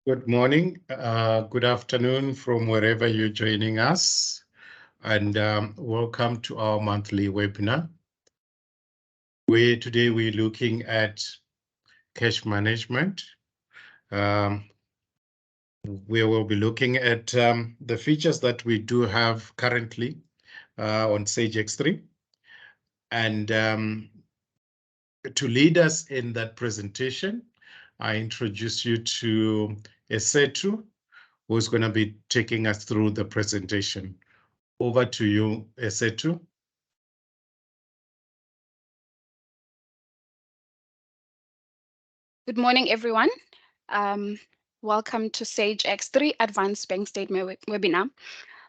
Good morning, good afternoon from wherever you're joining us, and welcome to our monthly webinar. Today we're looking at cash management. We will be looking at the features that we do have currently on Sage X3. And to lead us in that presentation, I introduce you to Esetu, who's going to be taking us through the presentation. Over to you, Esetu. Good morning, everyone. Welcome to Sage X3 Advanced Bank Statement webinar.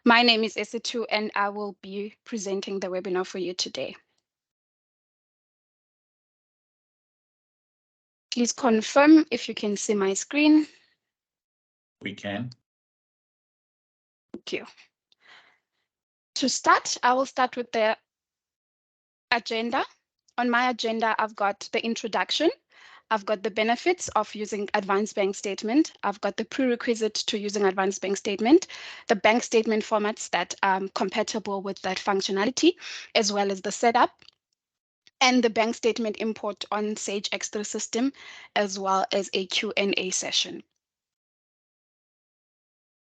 My name is Esetu, and I will be presenting the webinar for you today. Please confirm if you can see my screen. We can. Thank you. To start, I will start with the agenda. On my agenda, I've got the introduction. I've got the benefits of using advanced bank statement. I've got the prerequisites to using advanced bank statement, the bank statement formats that are compatible with that functionality, as well as the setup, and the bank statement import on Sage X3 system, as well as a Q&A session.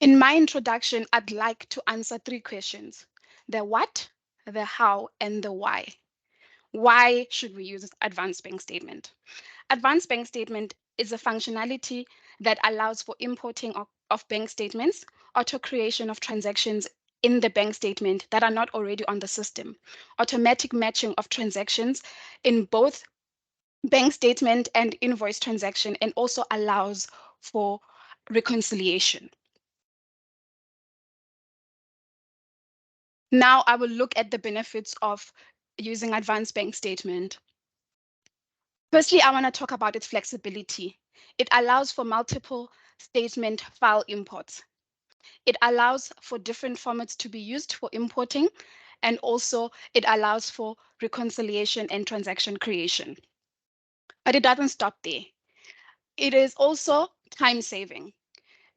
In my introduction, I'd like to answer 3 questions: the what, the how, and the why. Why should we use advanced bank statement? Advanced bank statement is a functionality that allows for importing of bank statements, auto creation of transactions in the bank statement that are not already on the system, automatic matching of transactions in both bank statement and invoice transaction, and also allows for reconciliation. Now I will look at the benefits of using advanced bank statement. Firstly, I want to talk about its flexibility. It allows for multiple statement file imports. It allows for different formats to be used for importing, and also it allows for reconciliation and transaction creation. But it doesn't stop there. It is also time saving.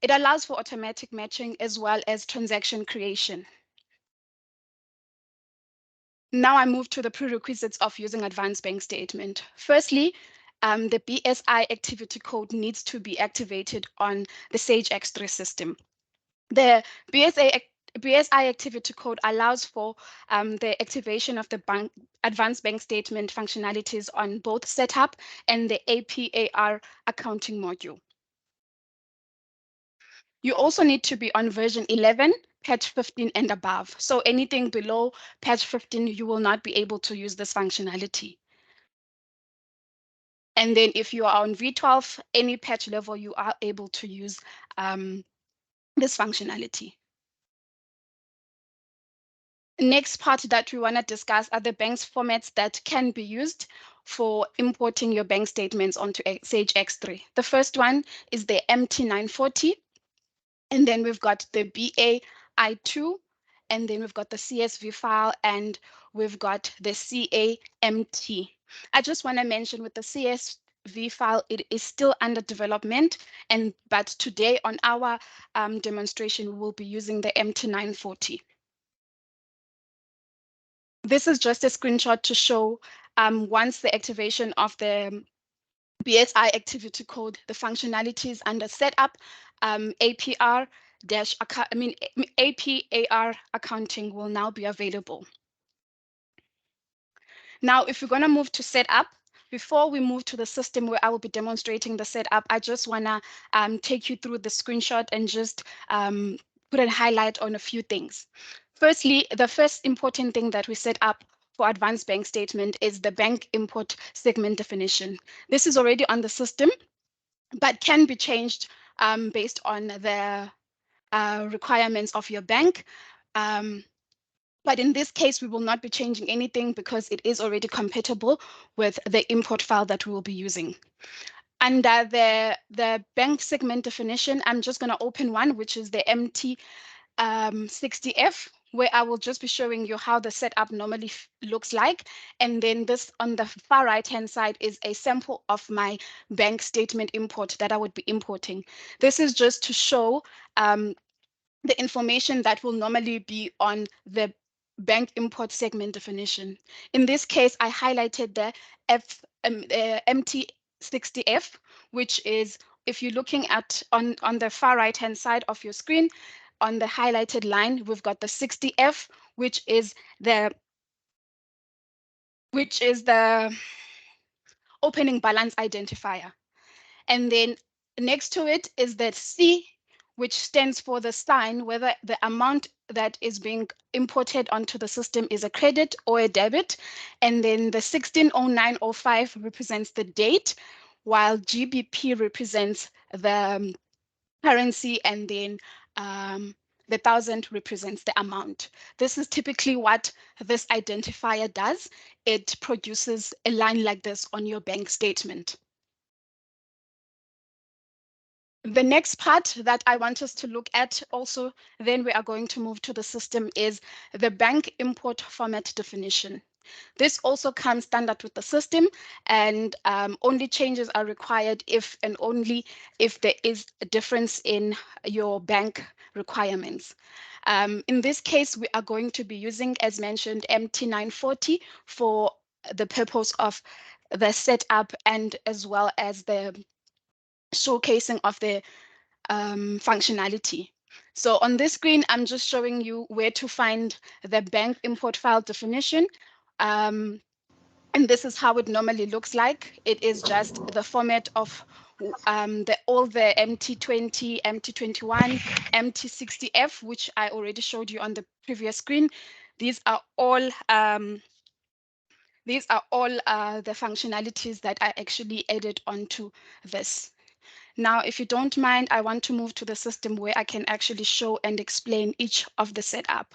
It allows for automatic matching as well as transaction creation. Now I move to the prerequisites of using advanced bank statement. Firstly, the BSI activity code needs to be activated on the Sage X3 system. The BSI activity code allows for the activation of the advanced bank statement functionalities on both setup and the APAR accounting module. You also need to be on version 11, patch 15 and above. So anything below patch 15, you will not be able to use this functionality. And then if you are on V12, any patch level, you are able to use this functionality. Next part that we want to discuss are the bank's formats that can be used for importing your bank statements onto Sage X3. The first one is the MT940, and then we've got the BAI2, and then we've got the CSV file, and we've got the CAMT. I just want to mention with the CSV file, it is still under development, but today on our demonstration, we will be using the MT940. This is just a screenshot to show once the activation of the BSI activity code, the functionalities under setup, APAR accounting will now be available. Now, if we're going to move to setup, before we move to the system where I will be demonstrating the setup, I just want to take you through the screenshot and just put a highlight on a few things. Firstly, the first important thing that we set up for advanced bank statement is the bank import segment definition. This is already on the system, but can be changed based on the requirements of your bank. But in this case, we will not be changing anything because it is already compatible with the import file that we will be using. Under the bank segment definition, I'm just going to open one, which is the MT60F. where I will just be showing you how the setup normally looks like. And then this on the far right-hand side is a sample of my bank statement import that I would be importing. This is just to show the information that will normally be on the bank import segment definition. In this case, I highlighted the MT60F, which is, if you're looking at on the far right-hand side of your screen, on the highlighted line, we've got the 60F, which is the opening balance identifier. And then next to it is the C, which stands for the sign, whether the amount that is being imported onto the system is a credit or a debit. And then the 160905 represents the date, while GBP represents the currency, and then the 1,000 represents the amount. This is typically what this identifier does. It produces a line like this on your bank statement. The next part that I want us to look at also, then we are going to move to the system, is the bank import format definition. This also comes standard with the system, and only changes are required if and only if there is a difference in your bank requirements. In this case, we are going to be using, as mentioned, MT940 for the purpose of the setup and as well as the showcasing of the functionality. So on this screen, I'm just showing you where to find the bank import file definition. And this is how it normally looks like. It is just the format of all the MT20, MT21, MT60F, which I already showed you on the previous screen. These are all the functionalities that I actually added onto this. Now, if you don't mind, I want to move to the system where I can actually show and explain each of the setup.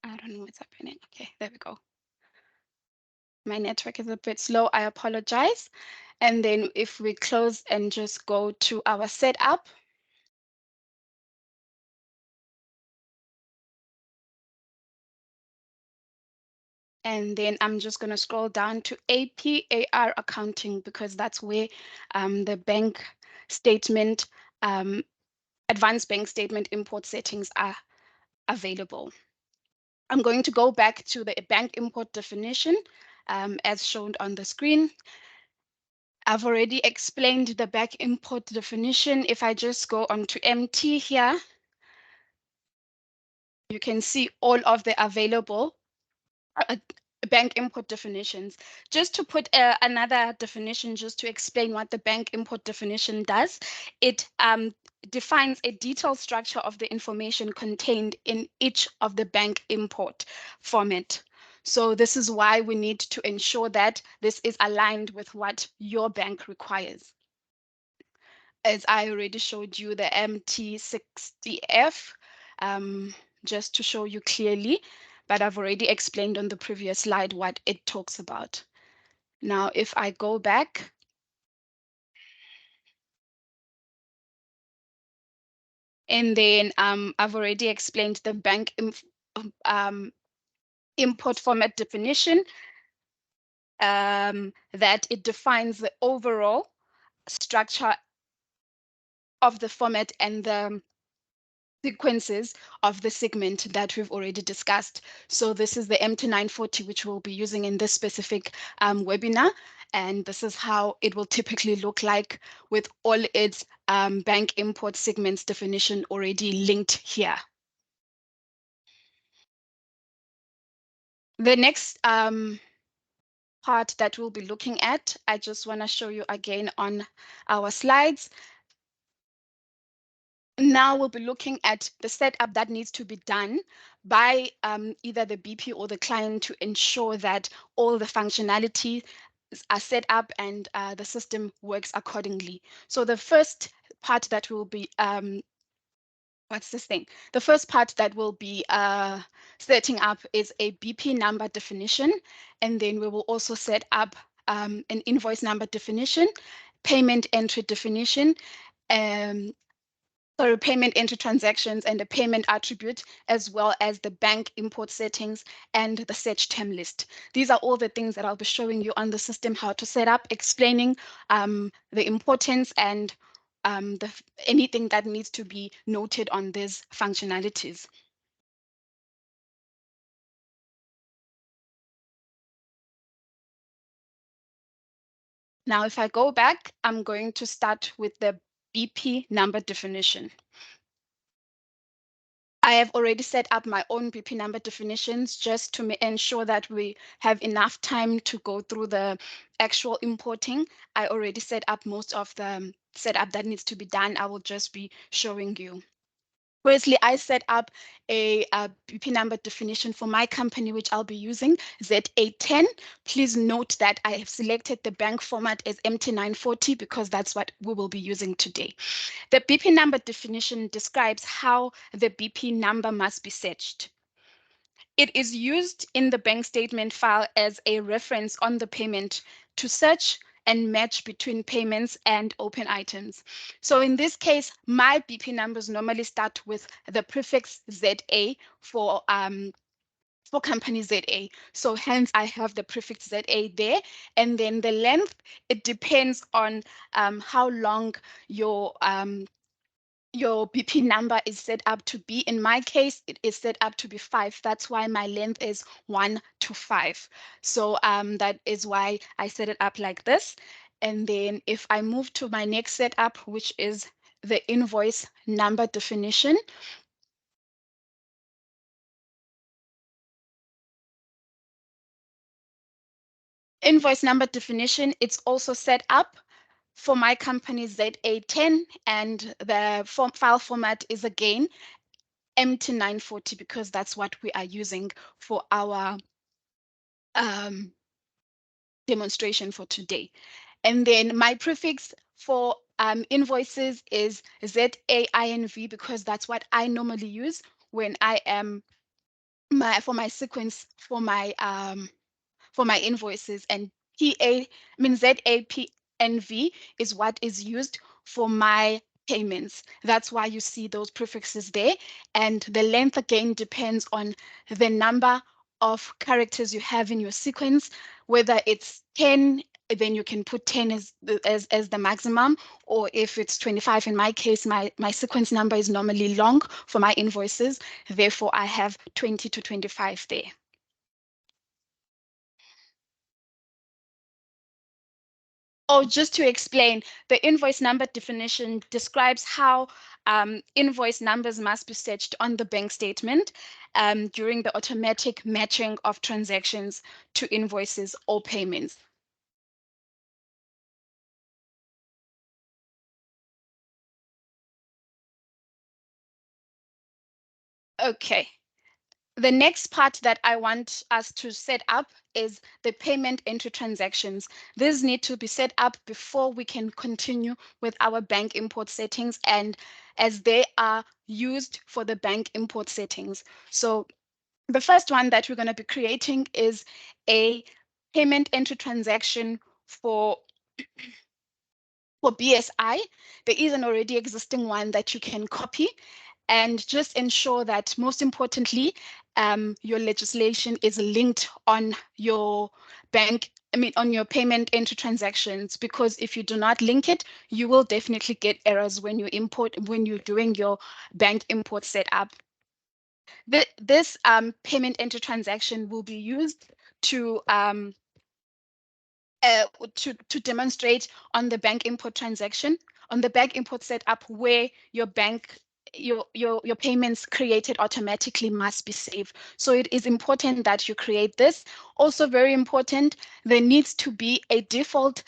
I don't know what's happening. Okay, there we go. My network is a bit slow, I apologize. And then if we close and just go to our setup. And then I'm just going to scroll down to APAR accounting, because that's where the bank statement, advanced bank statement import settings are available. I'm going to go back to the bank import definition as shown on the screen. I've already explained the bank import definition. If I just go on to MT here, you can see all of the available bank import definitions. Just to put another definition, just to explain what the bank import definition does, it defines a detailed structure of the information contained in each of the bank import format. So this is why we need to ensure that this is aligned with what your bank requires. As I already showed you the MT60F, just to show you clearly, but I've already explained on the previous slide what it talks about. Now, if I go back, and then I've already explained the bank import format definition, that it defines the overall structure of the format and the sequences of the segment that we've already discussed. So this is the MT940, which we'll be using in this specific webinar. And this is how it will typically look like with all its bank import segments definition already linked here. The next part that we'll be looking at, I just want to show you again on our slides. Now we'll be looking at the setup that needs to be done by either the BP or the client to ensure that all the functionality are set up and the system works accordingly. So the first part that will be what's this thing? The first part that will be setting up is a BP number definition, and then we will also set up an invoice number definition, payment entry definition, payment entry transactions and the payment attribute, as well as the bank import settings and the search term list. These are all the things that I'll be showing you on the system how to set up, explaining the importance and anything that needs to be noted on these functionalities. Now, if I go back, I'm going to start with the BP number definition. I have already set up my own BP number definitions just to ensure that we have enough time to go through the actual importing. I already set up most of the setup that needs to be done. I will just be showing you. Firstly, I set up a BP number definition for my company, which I'll be using, ZA10. Please note that I have selected the bank format as MT940 because that's what we will be using today. The BP number definition describes how the BP number must be searched. It is used in the bank statement file as a reference on the payment to search and match between payments and open items. So in this case, my BP numbers normally start with the prefix ZA for company ZA. So hence I have the prefix ZA there. And then the length, it depends on how long your BP number is set up to be. In my case, it is set up to be 5. That's why my length is 1 to 5. So that is why I set it up like this. And then if I move to my next setup, which is the invoice number definition. Invoice number definition, it's also set up for my company ZA10, and the file format is again MT940 because that's what we are using for our demonstration for today. And then my prefix for invoices is ZAINV because that's what I normally use when I am for my sequence for my invoices, and ZAPNV is what is used for my payments. That's why you see those prefixes there. And the length again depends on the number of characters you have in your sequence, whether it's 10, then you can put 10 as the maximum, or if it's 25, in my case, my sequence number is normally long for my invoices. Therefore, I have 20 to 25 there. Oh, just to explain, the invoice number definition describes how invoice numbers must be searched on the bank statement during the automatic matching of transactions to invoices or payments. Okay. The next part that I want us to set up is the payment entry transactions. These need to be set up before we can continue with our bank import settings, and as they are used for the bank import settings. So the first one that we're going to be creating is a payment entry transaction for BSI. There is an already existing one that you can copy, and just ensure that, most importantly, your legislation is linked on your on your payment entry transactions, because if you do not link it, you will definitely get errors when you're doing your bank import setup. This payment entry transaction will be used to demonstrate on the bank import transaction, on the bank import setup, where your payments created automatically must be saved. So it is important that you create this. Also very important, there needs to be a default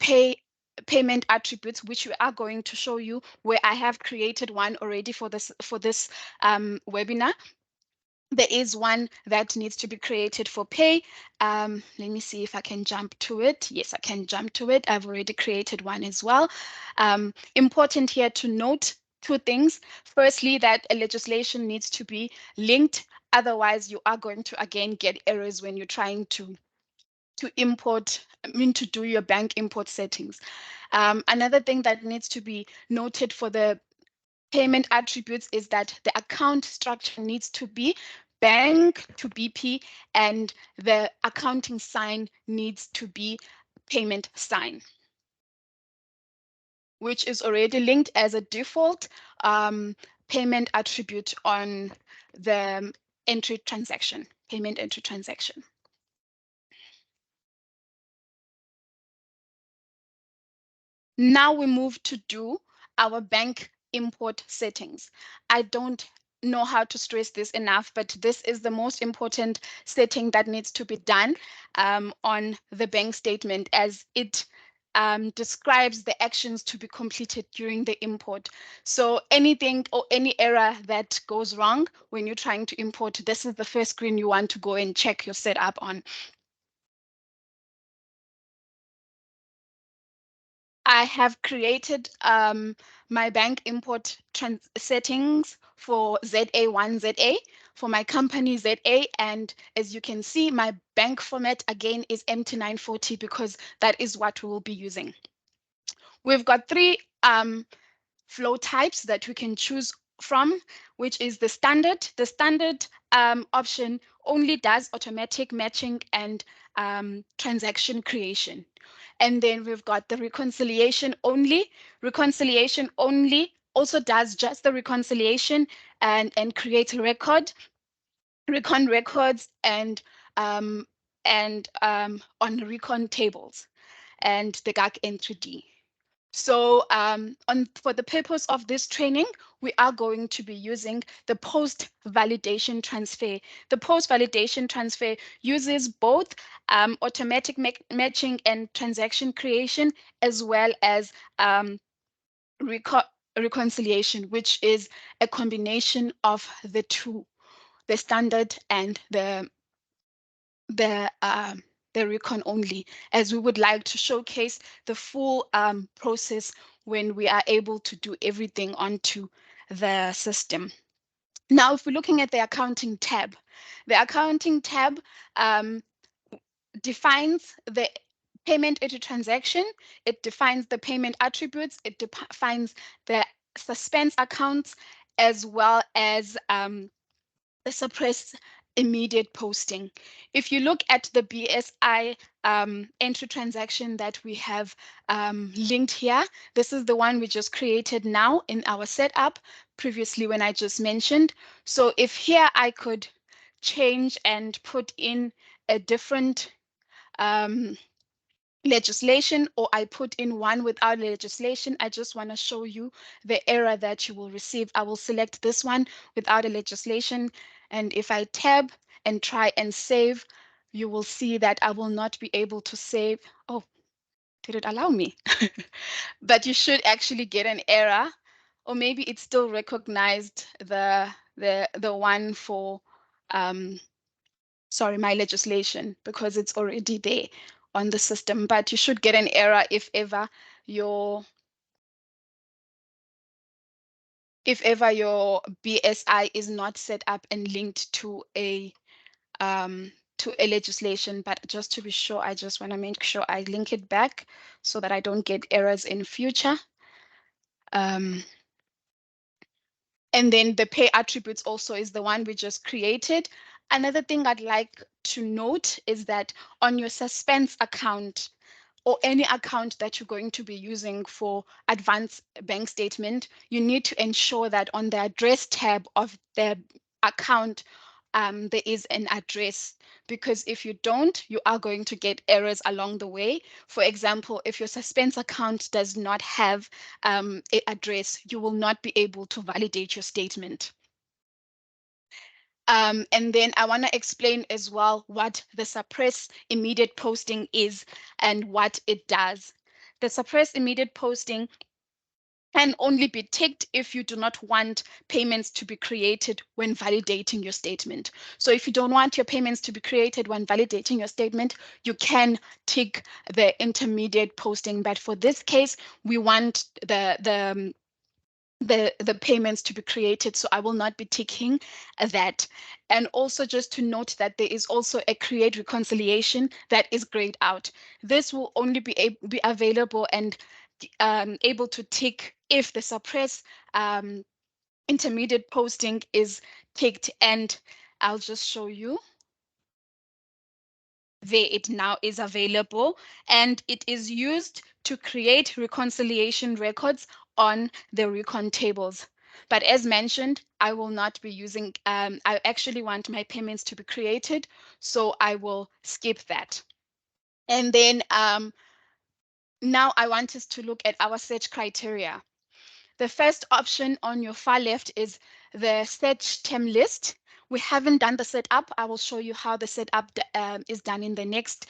payment attributes, which we are going to show you, where I have created one already for this webinar. there is one that needs to be created for pay. Let me see if I can jump to it. Yes, I can jump to it. I've already created one as well. Important here to note two things. Firstly, that a legislation needs to be linked. Otherwise, you are going to, again, get errors when you're trying to import, to do your bank import settings. Another thing that needs to be noted for the payment attributes is that the account structure needs to be bank to BP, and the accounting sign needs to be payment sign, which is already linked as a default payment attribute on the entry transaction, payment entry transaction. Now we move to do our bank import settings. I don't know how to stress this enough, but this is the most important setting that needs to be done on the bank statement, as it describes the actions to be completed during the import. So anything or any error that goes wrong when you're trying to import, this is the first screen you want to go and check your setup on. I have created my bank import settings for ZA1 ZA, for my company ZA, and as you can see, my bank format again is MT940 because that is what we will be using. We've got three flow types that we can choose from, which is the standard. The standard option only does automatic matching and transaction creation. And then we've got the reconciliation only. Reconciliation only also does just the reconciliation and creates a record, recon records, and on recon tables and the GAC entry D. So for the purpose of this training, we are going to be using the post-validation transfer. The post-validation transfer uses both automatic matching and transaction creation, as well as reconciliation, which is a combination of the two, the standard and the recon only, as we would like to showcase the full process when we are able to do everything onto the system. Now, if we're looking at the accounting tab, the accounting tab defines the payment entry transaction, it defines the payment attributes, it defines the suspense accounts, as well as the suppress immediate posting. If you look at the BSI entry transaction that we have linked here, this is the one we just created now in our setup, previously when I just mentioned. So if here I could change and put in a different legislation, or I put in one without legislation, I just want to show you the error that you will receive. I will select this one without a legislation, and if I tab and try and save, you will see that I will not be able to save. Oh, did it allow me? But you should actually get an error, or maybe it still recognized the one for sorry, my legislation, because it's already there on the system. But you should get an error if ever your BSI is not set up and linked to a legislation. But just to be sure, I just want to make sure I link it back so that I don't get errors in future. And then the pay attributes also is the one we just created. Another thing I'd like to note is that on your suspense account, or any account that you're going to be using for advanced bank statement, you need to ensure that on the address tab of the account, there is an address, because if you don't, you are going to get errors along the way. For example, if your suspense account does not have an address, you will not be able to validate your statement. And then I want to explain as well what the suppress immediate posting is and what it does. The suppress immediate posting can only be ticked if you do not want payments to be created when validating your statement. So if you don't want your payments to be created when validating your statement, you can tick the intermediate posting. But for this case, we want the payments to be created, so I will not be ticking that. And also just to note that there is also a create reconciliation that is grayed out. This will only be available and able to tick if the suppress intermediate posting is ticked, and I'll just show you. There it now is available, and it is used to create reconciliation records on the recon tables. But as mentioned, I will not be using, I actually want my payments to be created, so I will skip that. And then now I want us to look at our search criteria. The first option on your far left is the search term list. We haven't done the setup. I will show you how the setup is done in the next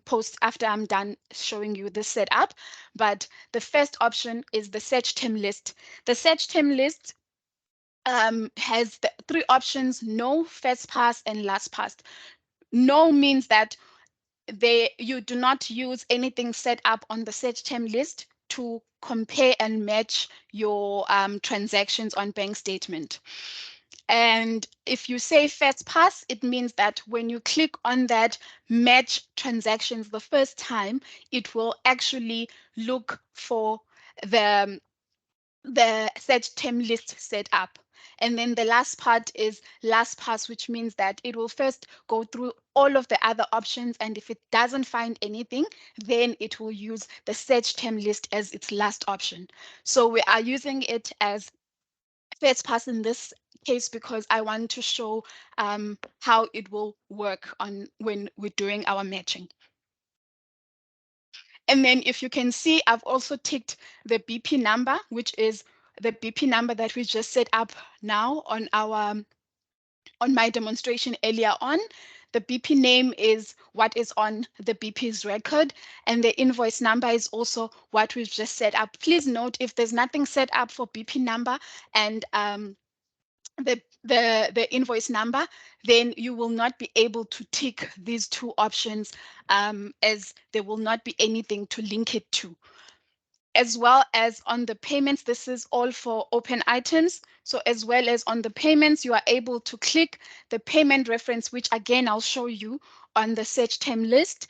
post after I'm done showing you the setup. But the first option is the search term list. The search term list has the three options: no, first pass, and last pass. No means that you do not use anything set up on the search term list to compare and match your transactions on bank statement. And if you say first pass, it means that when you click on that match transactions the first time, it will actually look for the search term list set up. And then the last part is last pass, which means that it will first go through all of the other options, and if it doesn't find anything, then it will use the search term list as its last option. So we are using it as first pass in this case because I want to show how it will work on when we're doing our matching. And then if you can see, I've also ticked the BP number, which is the BP number that we just set up now on my demonstration earlier on. The BP name is what is on the BP's record, and the invoice number is also what we've just set up. Please note, if there's nothing set up for BP number and the invoice number, then you will not be able to tick these two options as there will not be anything to link it to. As well as on the payments, this is all for open items. So as well as on the payments, you are able to click the payment reference, which again, I'll show you on the search term list.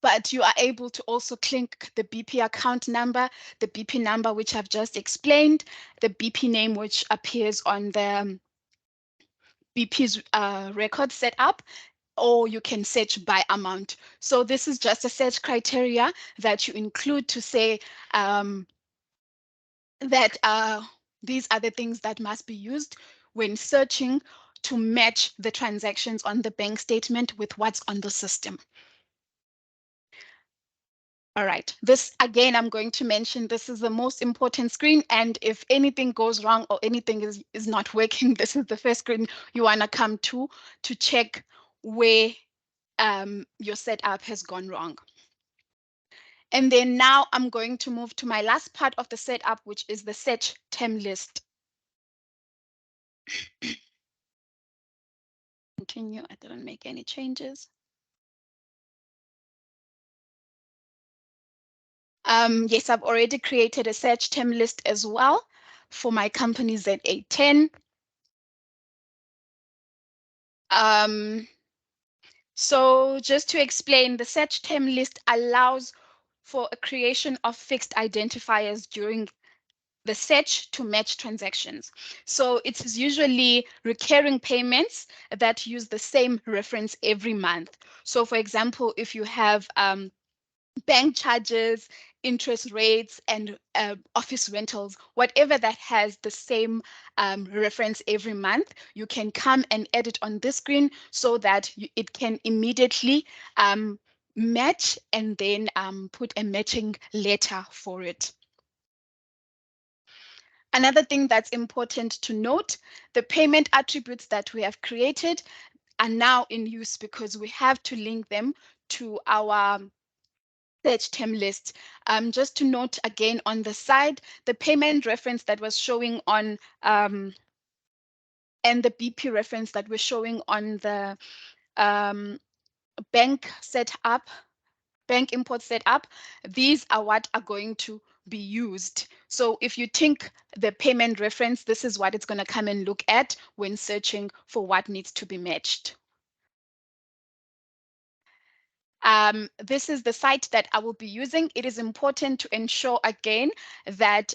But you are able to also click the BP account number, the BP number, which I've just explained, the BP name, which appears on the BP's record setup, or you can search by amount. So this is just a search criteria that you include to say that these are the things that must be used when searching to match the transactions on the bank statement with what's on the system. All right, this again, I'm going to mention this is the most important screen, and if anything goes wrong or anything is not working, this is the first screen you want to come to check where your setup has gone wrong. And then now I'm going to move to my last part of the setup, which is the search term list. Continue, I didn't make any changes. Yes, I've already created a search term list as well for my company ZA10. So just to explain, the search term list allows for a creation of fixed identifiers during the search to match transactions. So it's usually recurring payments that use the same reference every month. So for example, if you have bank charges, interest rates, and office rentals, whatever that has the same reference every month, you can come and edit on this screen so that it can immediately match and then put a matching letter for it. Another thing that's important to note, the payment attributes that we have created are now in use because we have to link them to our search term list. Just to note again on the side, the payment reference that was showing on and the BP reference that we're showing on the bank setup, bank import setup, these are what are going to be used. So if you think the payment reference, this is what it's going to come and look at when searching for what needs to be matched. This is the site that I will be using. It is important to ensure again that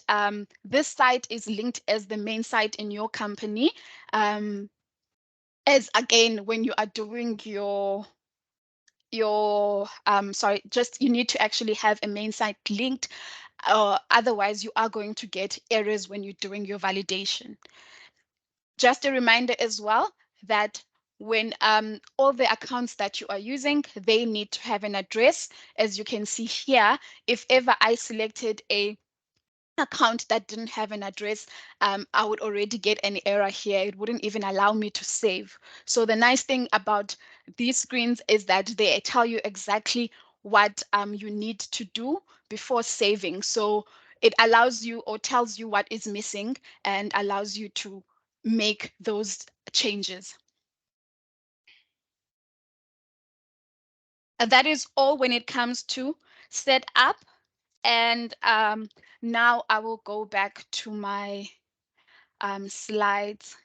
this site is linked as the main site in your company. As again, when you are doing your sorry, just you need to actually have a main site linked, otherwise you are going to get errors when you're doing your validation. Just a reminder as well that when all the accounts that you are using, they need to have an address. As you can see here, if ever I selected a account that didn't have an address, I would already get an error here. It wouldn't even allow me to save. So the nice thing about these screens is that they tell you exactly what you need to do before saving. So it allows you or tells you what is missing and allows you to make those changes. And that is all when it comes to setup. And now I will go back to my slides.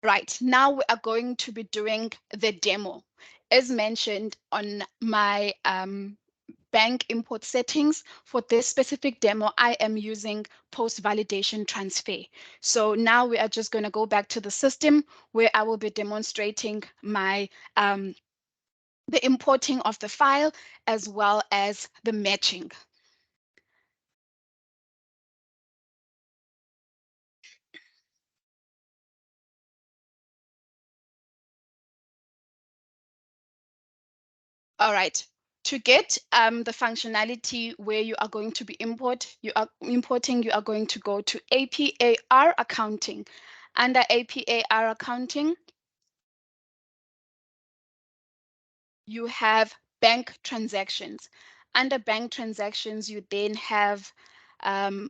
Right, now we are going to be doing the demo. As mentioned on my bank import settings, for this specific demo, I am using post-validation transfer. So now we are just going to go back to the system where I will be demonstrating my the importing of the file as well as the matching. All right. To get the functionality where you are going to be you are going to go to APAR accounting. Under APAR accounting, you have bank transactions. Under bank transactions, you then have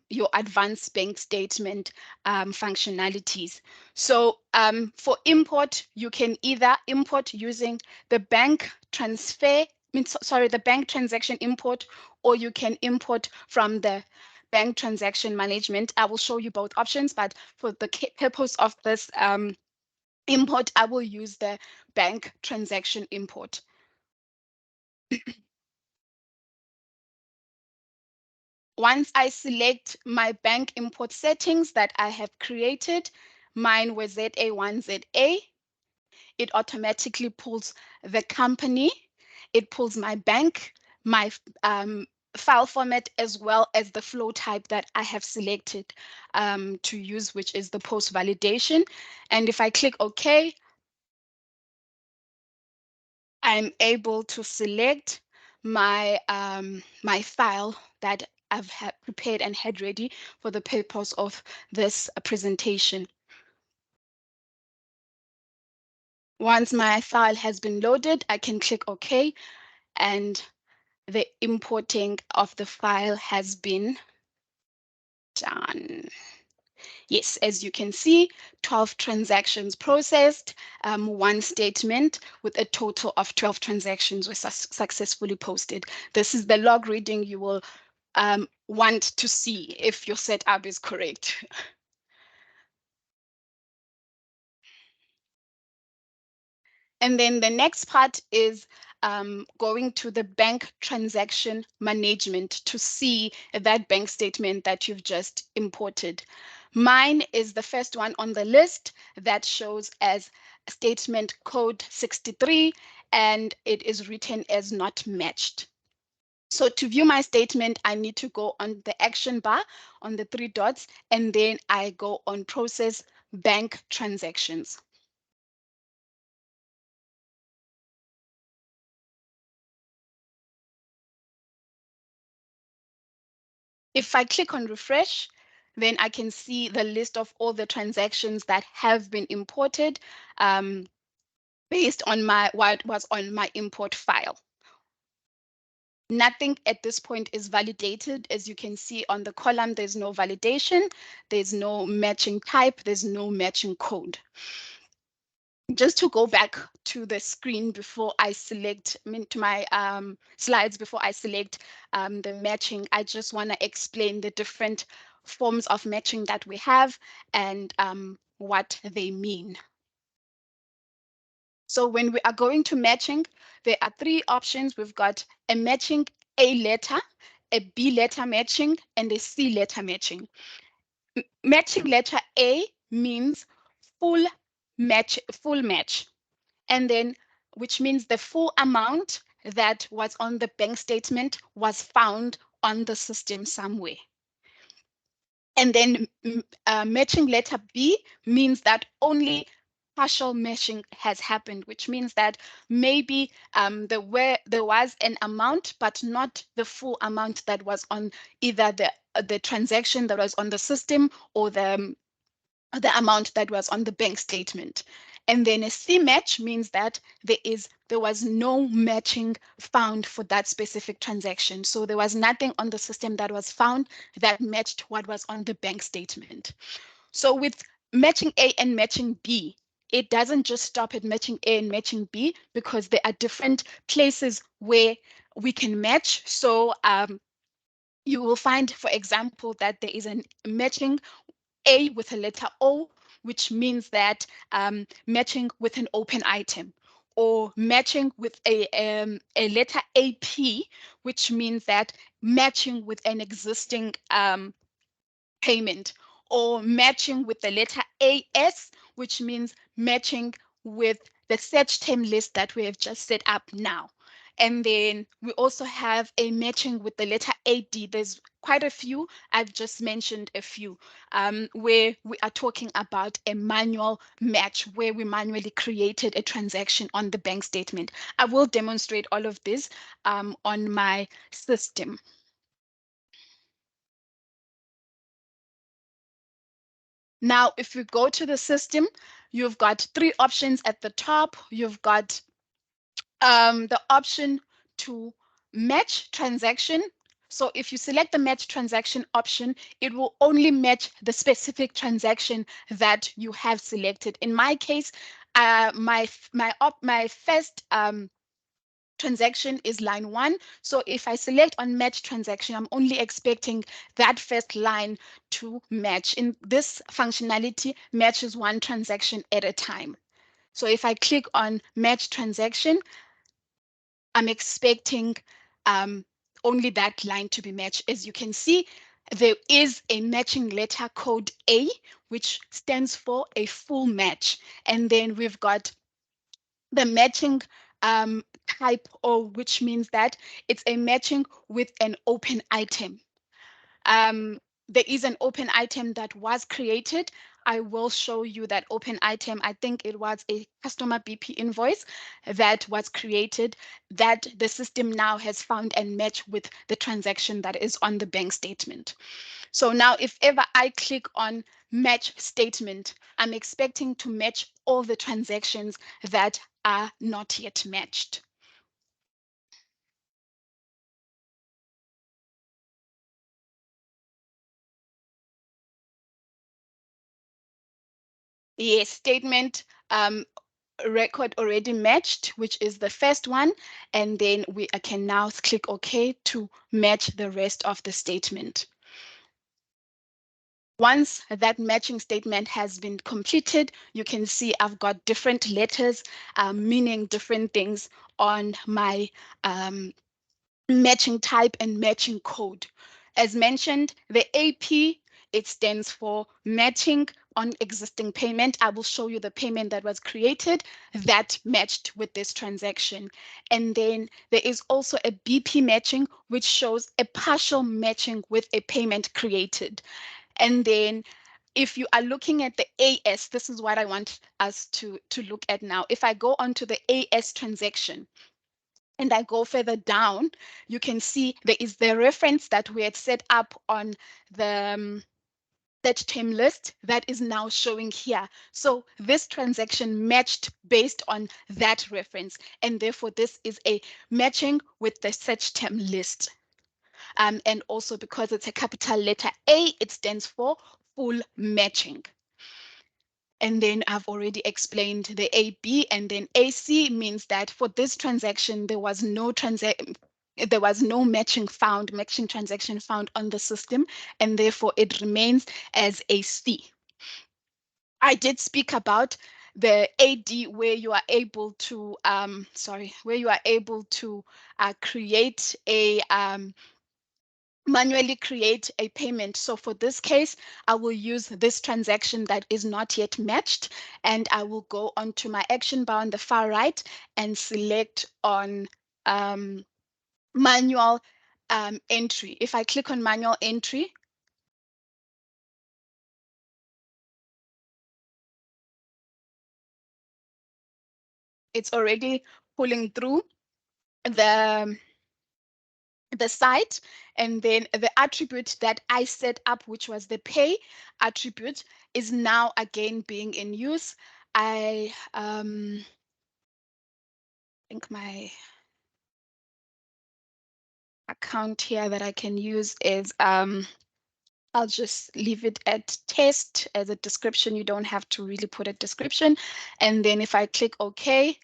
your advanced bank statement functionalities. So for import, you can either import using the bank transfer, the bank transaction import, or you can import from the bank transaction management. I will show you both options, but for the purpose of this import, I will use the bank transaction import. Once I select my bank import settings that I have created, mine was ZA1ZA, it automatically pulls the company, it pulls my bank, my file format, as well as the flow type that I have selected to use, which is the post validation. And if I click OK, I'm able to select my my file that I've prepared and had ready for the purpose of this presentation. Once my file has been loaded, I can click OK, and the importing of the file has been done. Yes, as you can see, 12 transactions processed, one statement with a total of 12 transactions were successfully posted. This is the log reading you will want to see if your setup is correct. And then the next part is going to the bank transaction management to see that bank statement that you've just imported. Mine is the first one on the list that shows as statement code 63, and it is written as not matched. So to view my statement, I need to go on the action bar on the 3 dots, and then I go on process bank transactions. If I click on refresh, then I can see the list of all the transactions that have been imported. based on what was on my import file. Nothing at this point is validated. As you can see on the column, there's no validation, there's no matching type, there's no matching code. Just to go back to the screen before I select, to my slides before I select the matching, I just want to explain the different forms of matching that we have and what they mean. So when we are going to matching, there are three options. We've got a matching A letter, a B letter matching, and a C letter matching. Matching letter A means full match, and then which means the full amount that was on the bank statement was found on the system somewhere. And then matching letter B means that only partial matching has happened, which means that maybe there was an amount, but not the full amount that was on either the transaction that was on the system or the amount that was on the bank statement. And then a C match means that there was no matching found for that specific transaction. So there was nothing on the system that was found that matched what was on the bank statement. So with matching A and matching B, it doesn't just stop at matching A and matching B, because there are different places where we can match. So you will find, for example, that there is a matching A with a letter O, which means that matching with an open item, or matching with a letter AP, which means that matching with an existing payment, or matching with the letter AS, which means matching with the search term list that we have just set up now. And then we also have a matching with the letter AD. There's quite a few. I've just mentioned a few where we are talking about a manual match, where we manually created a transaction on the bank statement. I will demonstrate all of this on my system. Now, if we go to the system, you've got three options at the top. You've got the option to match transaction. So if you select the match transaction option, it will only match the specific transaction that you have selected. In my case, my first transaction is line 1. So if I select on match transaction, I'm only expecting that first line to match. In this functionality, matches one transaction at a time. So if I click on match transaction, I'm expecting only that line to be matched. As you can see, there is a matching letter code A, which stands for a full match. And then we've got the matching type, or which means that it's a matching with an open item. There is an open item that was created. I will show you that open item. I think it was a customer BP invoice that was created, that the system now has found and matched with the transaction that is on the bank statement. So now if ever I click on match statement, I'm expecting to match all the transactions that are not yet matched. Yes, statement record already matched, which is the first one, and then I can now click OK to match the rest of the statement. Once that matching statement has been completed, you can see I've got different letters meaning different things on my matching type and matching code. As mentioned, the AP, it stands for matching on existing payment. I will show you the payment that was created that matched with this transaction. And then there is also a BP matching, which shows a partial matching with a payment created. And then if you are looking at the AS, this is what I want us to look at now. If I go onto the AS transaction, and I go further down, you can see there is the reference that we had set up on the that term list that is now showing here. So this transaction matched based on that reference, and therefore this is a matching with the search term list. And also because it's a capital letter A, it stands for full matching. And then I've already explained the AB, and then AC means that for this transaction, there was no matching transaction found on the system, and therefore it remains as a C. I did speak about the AD where you are able to create a manually create a payment. So for this case, I will use this transaction that is not yet matched, and I will go onto my action bar on the far right and select on manual entry. If I click on manual entry, it's already pulling through the site, and then the attribute that I set up, which was the pay attribute, is now again being in use. I think my account here that I can use is I'll just leave it at test as a description. You don't have to really put a description. And then if I click OK,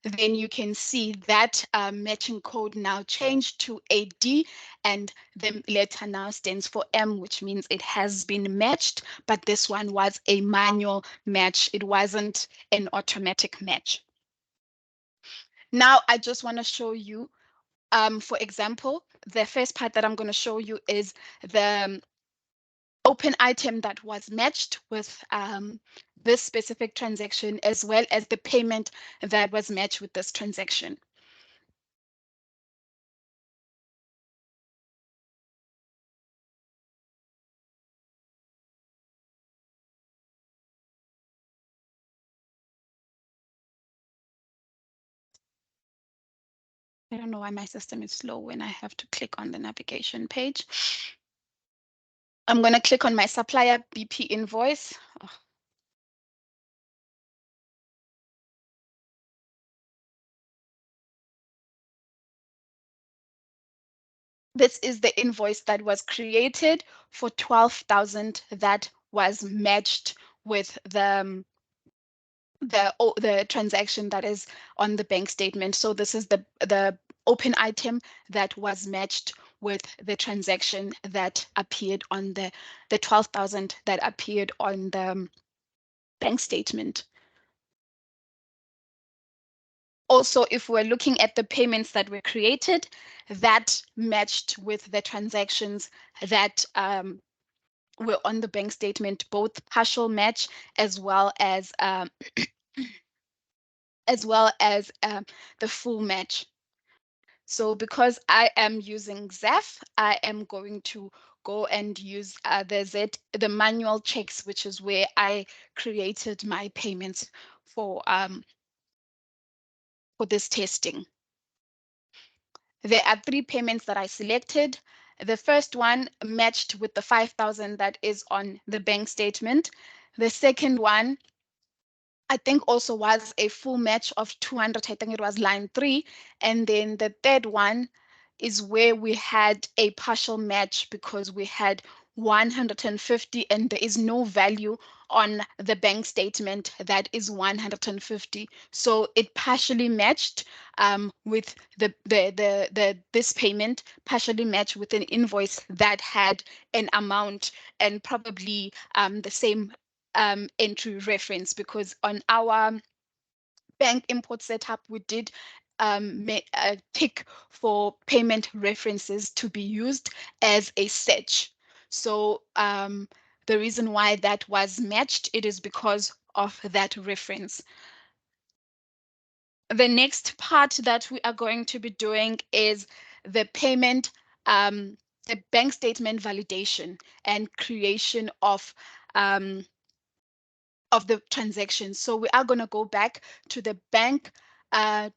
then you can see that matching code now changed to AD, and the letter now stands for M, which means it has been matched, but this one was a manual match. It wasn't an automatic match. Now I just want to show you, for example, the first part that I'm going to show you is the open item that was matched with this specific transaction, as well as the payment that was matched with this transaction. I don't know why my system is slow when I have to click on the navigation page. I'm going to click on my supplier BP invoice. Oh. This is the invoice that was created for 12,000 that was matched with the transaction that is on the bank statement. So this is the open item that was matched with the transaction that appeared on the 12,000 that appeared on the bank statement. Also, if we're looking at the payments that were created, that matched with the transactions that were on the bank statement, both partial match as well as the full match. So because I am using Zeph, I am going to go and use the manual checks, which is where I created my payments for this testing. There are 3 payments that I selected. The first one matched with the 5,000 that is on the bank statement. The second one, I think, also was a full match of 200. I think it was line 3. And then the third one is where we had a partial match because we had 150 and there is no value on the bank statement that is 150. So it partially matched with this payment, partially matched with an invoice that had an amount and probably the same entry reference, because on our bank import setup, we did tick for payment references to be used as a search. So the reason why that was matched, it is because of that reference. The next part that we are going to be doing is the payment, the bank statement validation and creation of the transaction. So we are going to go back to the bank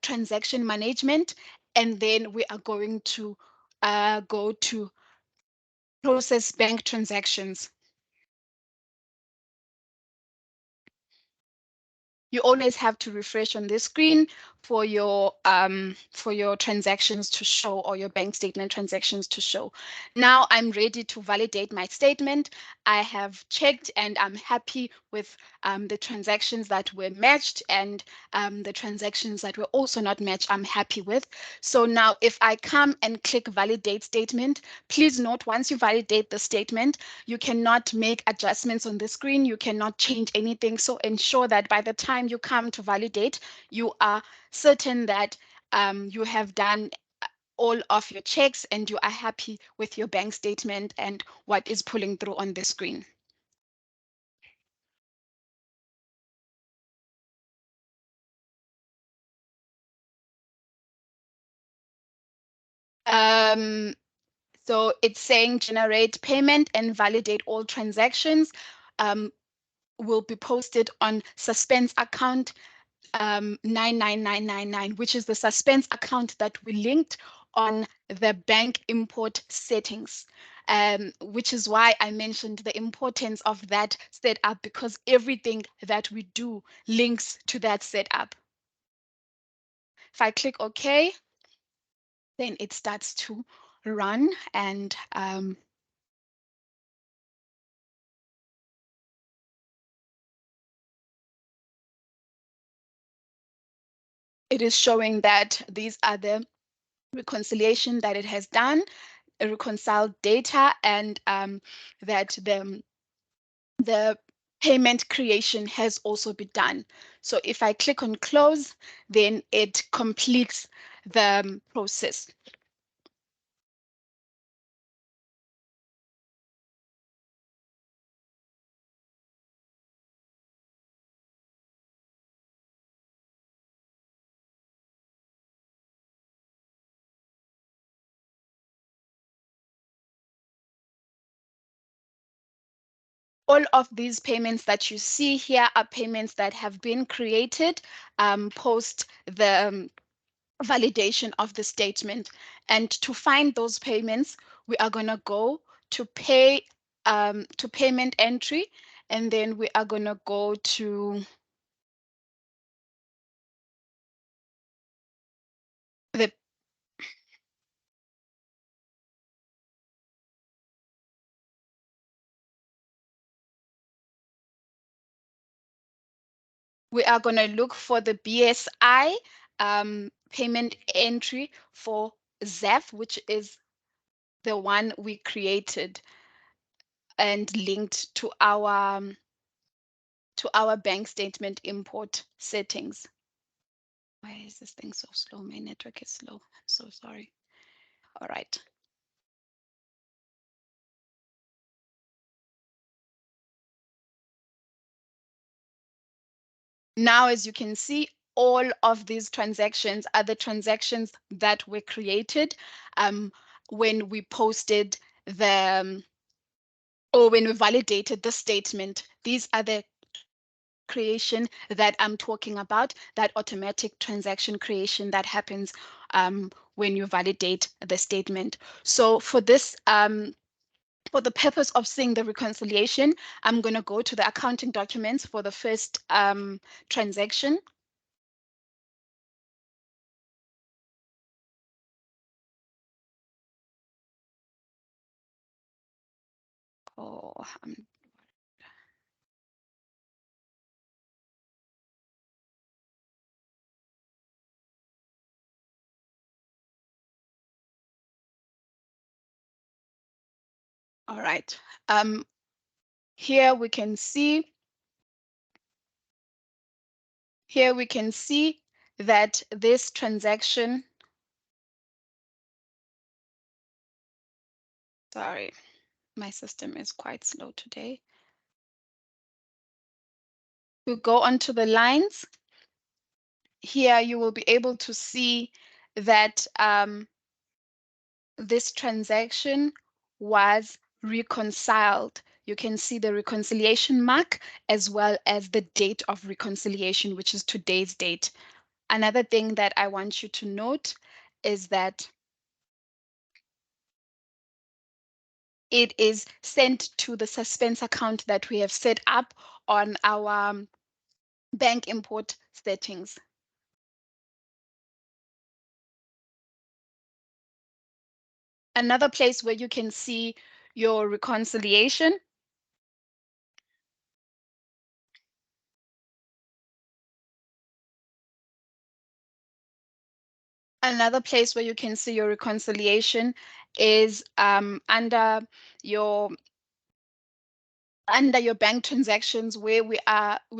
transaction management, and then we are going to go to process bank transactions. You always have to refresh on this screen for your transactions to show, or your bank statement transactions to show. Now I'm ready to validate my statement. I have checked and I'm happy with the transactions that were matched, and the transactions that were also not matched, I'm happy with. So now if I come and click validate statement, please note, once you validate the statement, you cannot make adjustments on the screen. You cannot change anything. So ensure that by the time you come to validate, you are certain that you have done all of your checks and you are happy with your bank statement and what is pulling through on the screen. So it's saying generate payment and validate all transactions will be posted on suspense account 99999, which is the suspense account that we linked on the bank import settings, which is why I mentioned the importance of that setup, because everything that we do links to that setup. If I click OK, then it starts to run, and it is showing that these are the reconciliation that it has done, reconciled data, and that the payment creation has also been done. So if I click on close, then it completes the process. All of these payments that you see here are payments that have been created post the validation of the statement. And to find those payments, we are going to go to payment entry, and then we are going to go to the we are going to look for the BSI payment entry for ZEF, which is the one we created and linked to our bank statement import settings. Why is this thing so slow? My network is slow. I'm so sorry. All right. Now, as you can see, all of these transactions are the transactions that were created when we posted the or when we validated the statement. These are the creation that I'm talking about, that automatic transaction creation that happens when you validate the statement. So for this, for the purpose of seeing the reconciliation, I'm going to go to the accounting documents for the first transaction. Oh, all right. Here we can see that this transaction, sorry, my system is quite slow today. We go onto the lines. Here you will be able to see that this transaction was reconciled. You can see the reconciliation mark as well as the date of reconciliation, which is today's date. Another thing that I want you to note is that it is sent to the suspense account that we have set up on our bank import settings. Another place where you can see your reconciliation. Another place where you can see your reconciliation is under your bank transactions, where we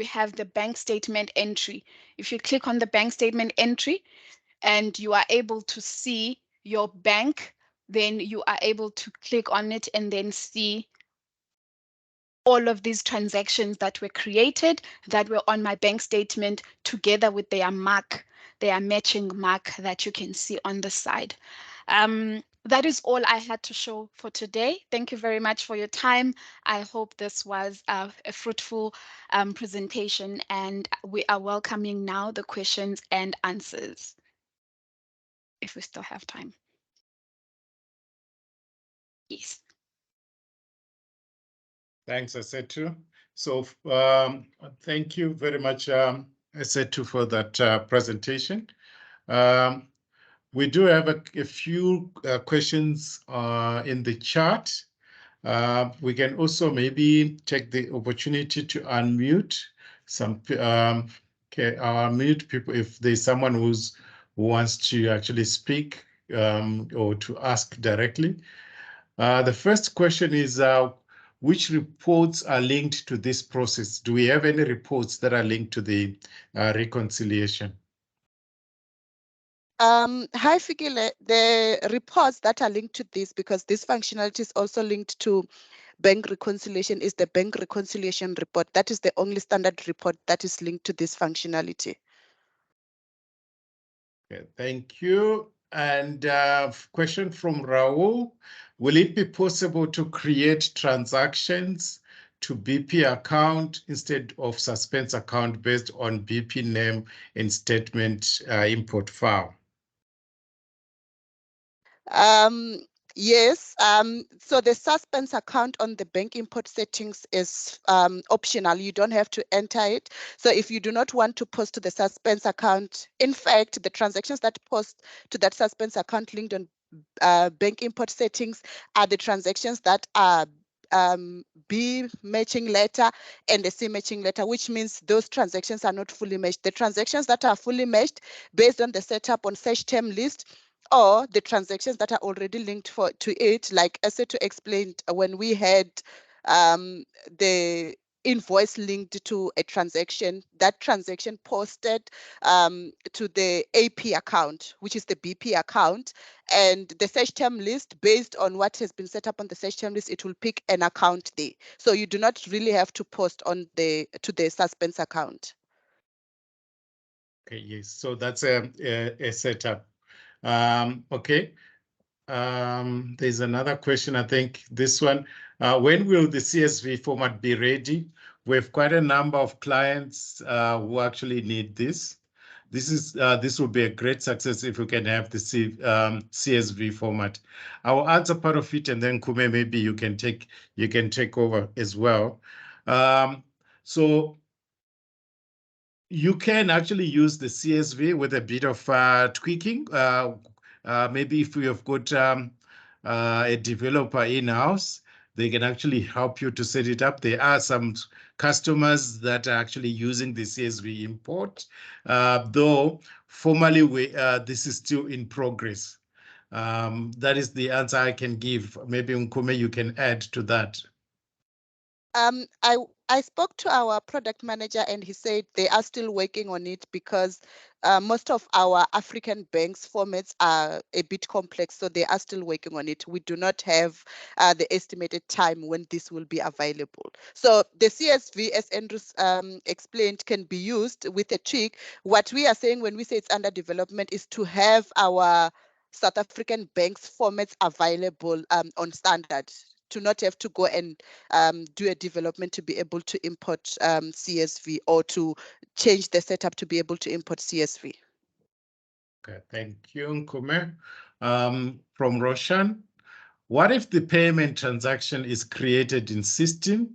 have the bank statement entry. If you click on the bank statement entry and you are able to see your bank, then you are able to click on it and then see all of these transactions that were created that were on my bank statement, together with their mark, their matching mark that you can see on the side. That is all I had to show for today. Thank you very much for your time. I hope this was a fruitful presentation, and we are welcoming now the questions and answers, if we still have time. Yes. Thanks, Asetu. So thank you very much, Asetu, for that presentation. We do have a few questions in the chat. We can also maybe take the opportunity to unmute some mute people if there's someone who wants to actually speak or to ask directly. The first question is, which reports are linked to this process? Do we have any reports that are linked to the reconciliation? Hi, Fikile. The reports that are linked to this, because this functionality is also linked to bank reconciliation, is the bank reconciliation report. That is the only standard report that is linked to this functionality. Okay, thank you. And question from Raul. Will it be possible to create transactions to BP account instead of suspense account based on BP name and statement import file? Yes, so the suspense account on the bank import settings is optional. You don't have to enter it. So if you do not want to post to the suspense account, in fact, the transactions that post to that suspense account linked on bank import settings are the transactions that are B matching letter and the C matching letter, which means those transactions are not fully matched. The transactions that are fully matched based on the setup on search term list, or the transactions that are already linked to it, like Asetu explained when we had the invoice linked to a transaction, that transaction posted to the AP account, which is the BP account, and the search term list, based on what has been set up on the search term list, it will pick an account there. So you do not really have to post to the suspense account. Okay, yes, so that's a setup. Okay. There's another question, I think this one. When will the CSV format be ready? We have quite a number of clients who actually need this. This will be a great success if we can have the CSV format. I will answer part of it, and then Kume, maybe you can take over as well. So you can actually use the CSV with a bit of tweaking. Maybe if you have got a developer in-house, they can actually help you to set it up. There are some customers that are actually using the CSV import, though formally this is still in progress. That is the answer I can give. Maybe Nkume, you can add to that. I spoke to our product manager and he said they are still working on it because most of our African banks formats are a bit complex, so they are still working on it. We do not have the estimated time when this will be available. So the CSV, as Andrews explained, can be used with a tweak. What we are saying when we say it's under development is to have our South African banks formats available on standard, to not have to go and do a development to be able to import CSV, or to change the setup to be able to import CSV. Okay, thank you, Nkume. From Roshan, What if the payment transaction is created in system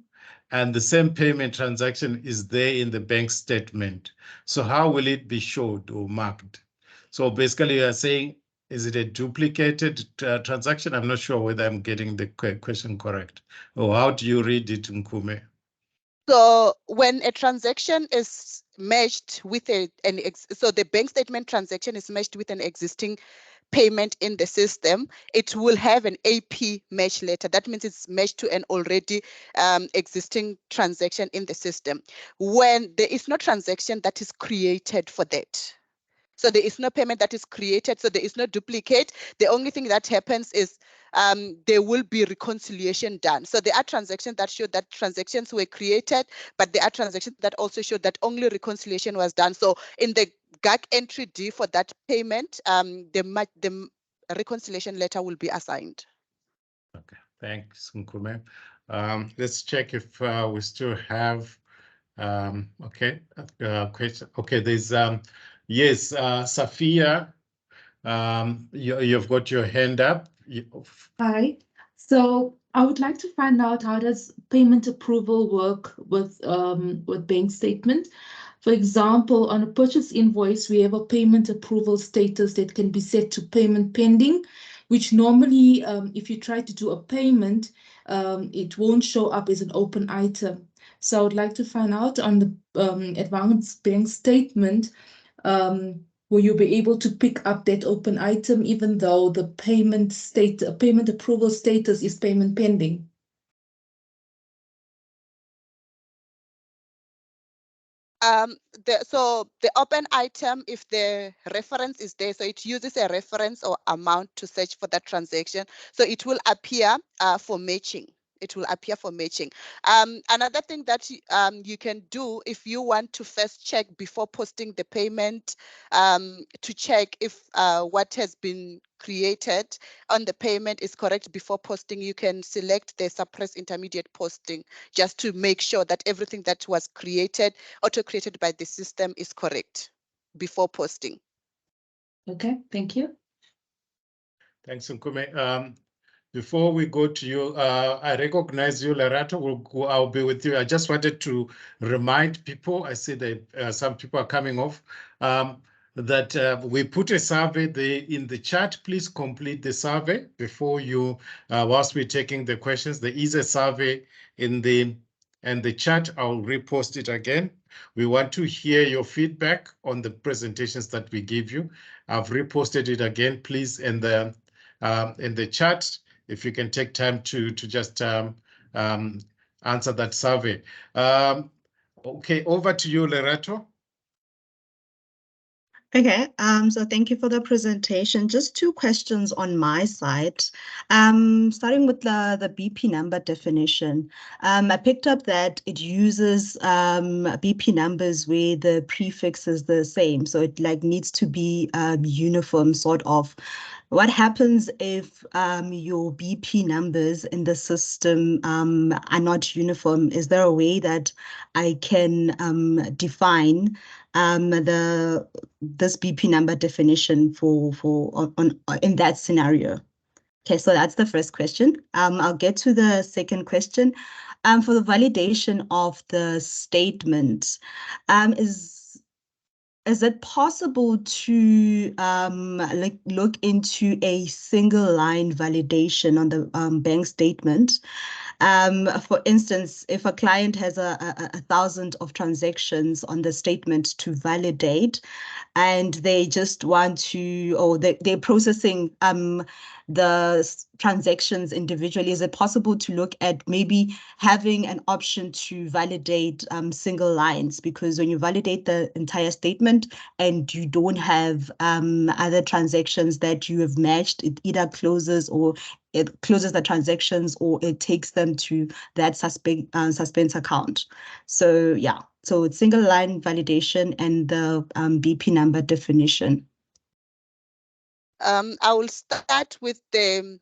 and the same payment transaction is there in the bank statement? So how will it be showed or marked? So basically you are saying, is it a duplicated transaction? I'm not sure whether I'm getting the question correct. Or how do you read it, Nkume? So when a transaction is matched with so the bank statement transaction is matched with an existing payment in the system, it will have an AP match letter. That means it's matched to an already existing transaction in the system. When there is no transaction that is created for that, so there is no payment that is created, so there is no duplicate. The only thing that happens is there will be reconciliation done. So there are transactions that show that transactions were created, but there are transactions that also show that only reconciliation was done. So in the GAC entry D for that payment, the reconciliation letter will be assigned. Okay, thanks, Nkume. Let's check if we still have okay, question. Okay, there's yes, Safia, you've got your hand up. Hi. So I would like to find out, how does payment approval work with bank statement? For example, on a purchase invoice, we have a payment approval status that can be set to payment pending, which normally, if you try to do a payment, it won't show up as an open item. So I would like to find out on the advanced bank statement, will you be able to pick up that open item even though the payment approval status is payment pending? So the open item, if the reference is there, so it uses a reference or amount to search for that transaction. So it will appear for matching. It will appear for matching. Another thing that you can do if you want to first check before posting the payment, to check if what has been created on the payment is correct before posting, you can select the suppress intermediate posting just to make sure that everything that was created, auto-created by the system is correct before posting. Okay, thank you. Thanks, Nkume. Before we go to you, I recognize you, Lerato. I'll be with you. I just wanted to remind people, I see that some people are coming off, that we put a survey there in the chat. Please complete the survey before you, whilst we're taking the questions. There is a survey in the chat. I'll repost it again. We want to hear your feedback on the presentations that we give you. I've reposted it again, please, in the chat, if you can take time to just answer that survey. Okay, over to you, Lerato. Okay, so thank you for the presentation. Just two questions on my side. Starting with the BP number definition. I picked up that it uses BP numbers where the prefix is the same, so it like needs to be uniform, sort of. What happens if your BP numbers in the system are not uniform? Is there a way that I can define this BP number definition in that scenario? Okay, so that's the first question. I'll get to the second question. For the validation of the statement, is it possible to look into a single line validation on the bank statement? For instance, if a client has a 1,000 of transactions on the statement to validate, and they just want to, or they're processing the transactions individually, is it possible to look at maybe having an option to validate single lines? Because when you validate the entire statement and you don't have other transactions that you have matched, it either closes the transactions or it takes them to that suspense account. So yeah, so it's single line validation and the BP number definition. I will start with the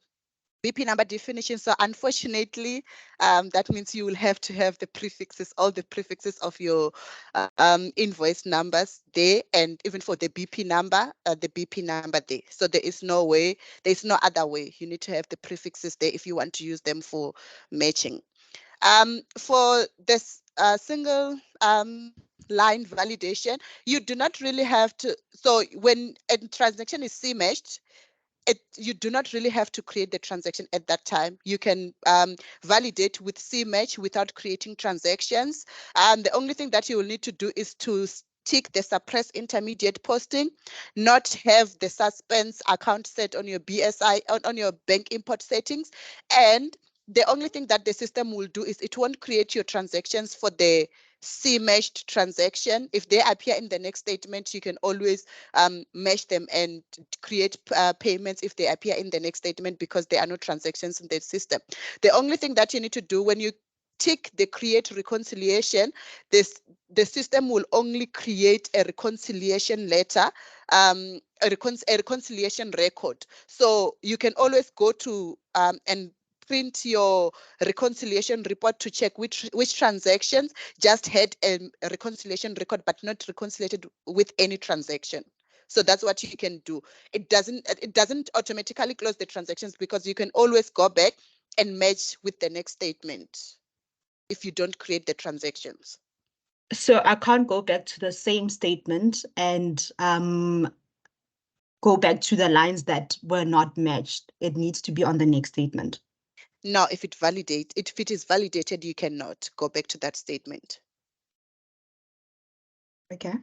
BP number definition. So unfortunately, that means you will have to have the prefixes, all the prefixes of your invoice numbers there, and even for the BP number there. So there is no way, there's no other way. You need to have the prefixes there if you want to use them for matching. For this single line validation, you do not really have to. So when a transaction is C-matched, you do not really have to create the transaction at that time. You can validate with C-match without creating transactions. The only thing that you will need to do is to tick the suppress intermediate posting, not have the suspense account set on your BSI, on your bank import settings. And the only thing that the system will do is it won't create your transactions for the C-matched transaction. If they appear in the next statement, you can always mesh them and create payments if they appear in the next statement, because there are no transactions in the system. The only thing that you need to do when you tick the create reconciliation, the system will only create a reconciliation letter, a reconciliation record. So you can always go to and print your reconciliation report to check which transactions just had a reconciliation record but not reconciled with any transaction. So that's what you can do. It doesn't automatically close the transactions, because you can always go back and match with the next statement if you don't create the transactions. So I can't go back to the same statement and go back to the lines that were not matched. It needs to be on the next statement. No, if it is validated, you cannot go back to that statement. Okay.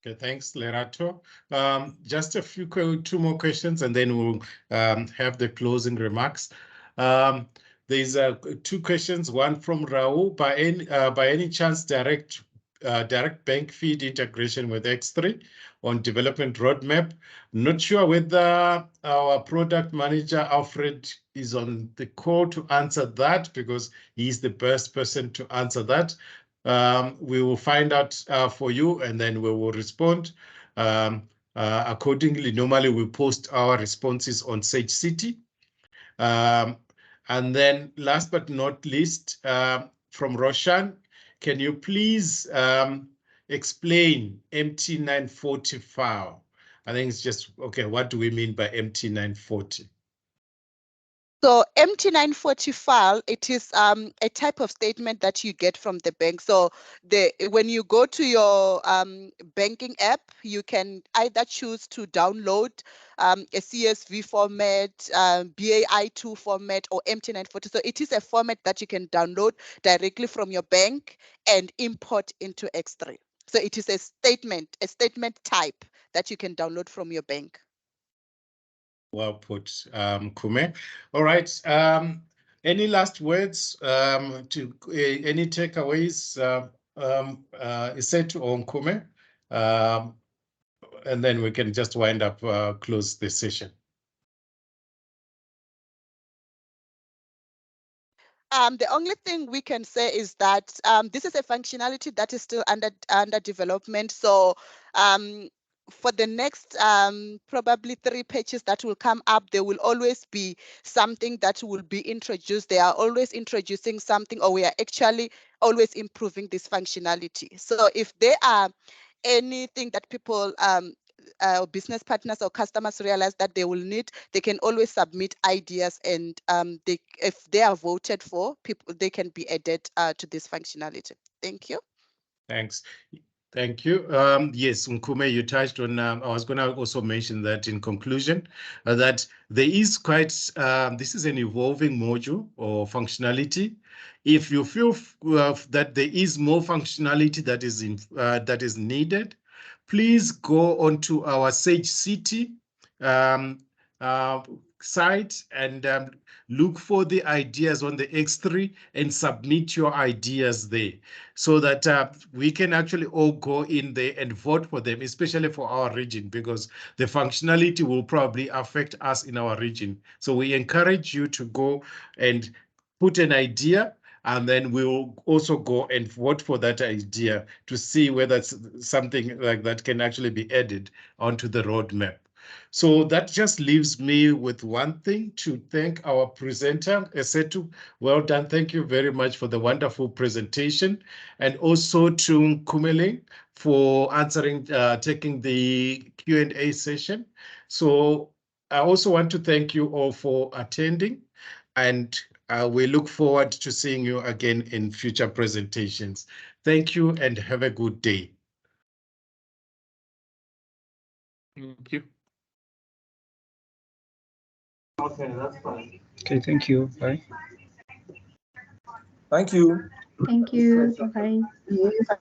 Okay, thanks, Lerato. Just two more questions, and then we'll have the closing remarks. There's two questions. One from Raul. By any chance, direct bank feed integration with X3 on development roadmap? Not sure whether our product manager Alfred is on the call to answer that, because he's the best person to answer that. We will find out for you, and then we will respond accordingly. Normally, we post our responses on Sage City. And then last but not least, from Roshan, can you please explain MT940 file? I think it's just, okay, what do we mean by MT940? So MT940 file, it is a type of statement that you get from the bank. So when you go to your banking app, you can either choose to download a CSV format, BAI2 format, or MT940. So it is a format that you can download directly from your bank and import into X3. So it is a statement type that you can download from your bank. Well put, Kume. All right. Any last words any takeaways, Isetu or Kume? And then we can just wind up, close the session. The only thing we can say is that this is a functionality that is still under development. So for the next probably 3 pages that will come up, there will always be something that will be introduced. They are always introducing something, or we are actually always improving this functionality. So if there are anything that people business partners or customers realize that they will need, they can always submit ideas, and if they are voted for, they can be added to this functionality. Thank you. Thanks. Thank you. Yes, Nkume, you touched on, I was going to also mention that in conclusion, that there is quite, this is an evolving module or functionality. If you feel that there is more functionality that is needed, please go onto our Sage City site and look for the ideas on the X3 and submit your ideas there, so that we can actually all go in there and vote for them, especially for our region, because the functionality will probably affect us in our region. So we encourage you to go and put an idea, and then we'll also go and vote for that idea to see whether something like that can actually be added onto the roadmap. So that just leaves me with one thing, to thank our presenter, Esetu. Well done. Thank you very much for the wonderful presentation. And also to Kumele for answering, taking the Q&A session. So I also want to thank you all for attending, and we look forward to seeing you again in future presentations. Thank you and have a good day. Thank you. Okay, that's fine. Okay, thank you. Bye. Thank you. Thank you. Bye.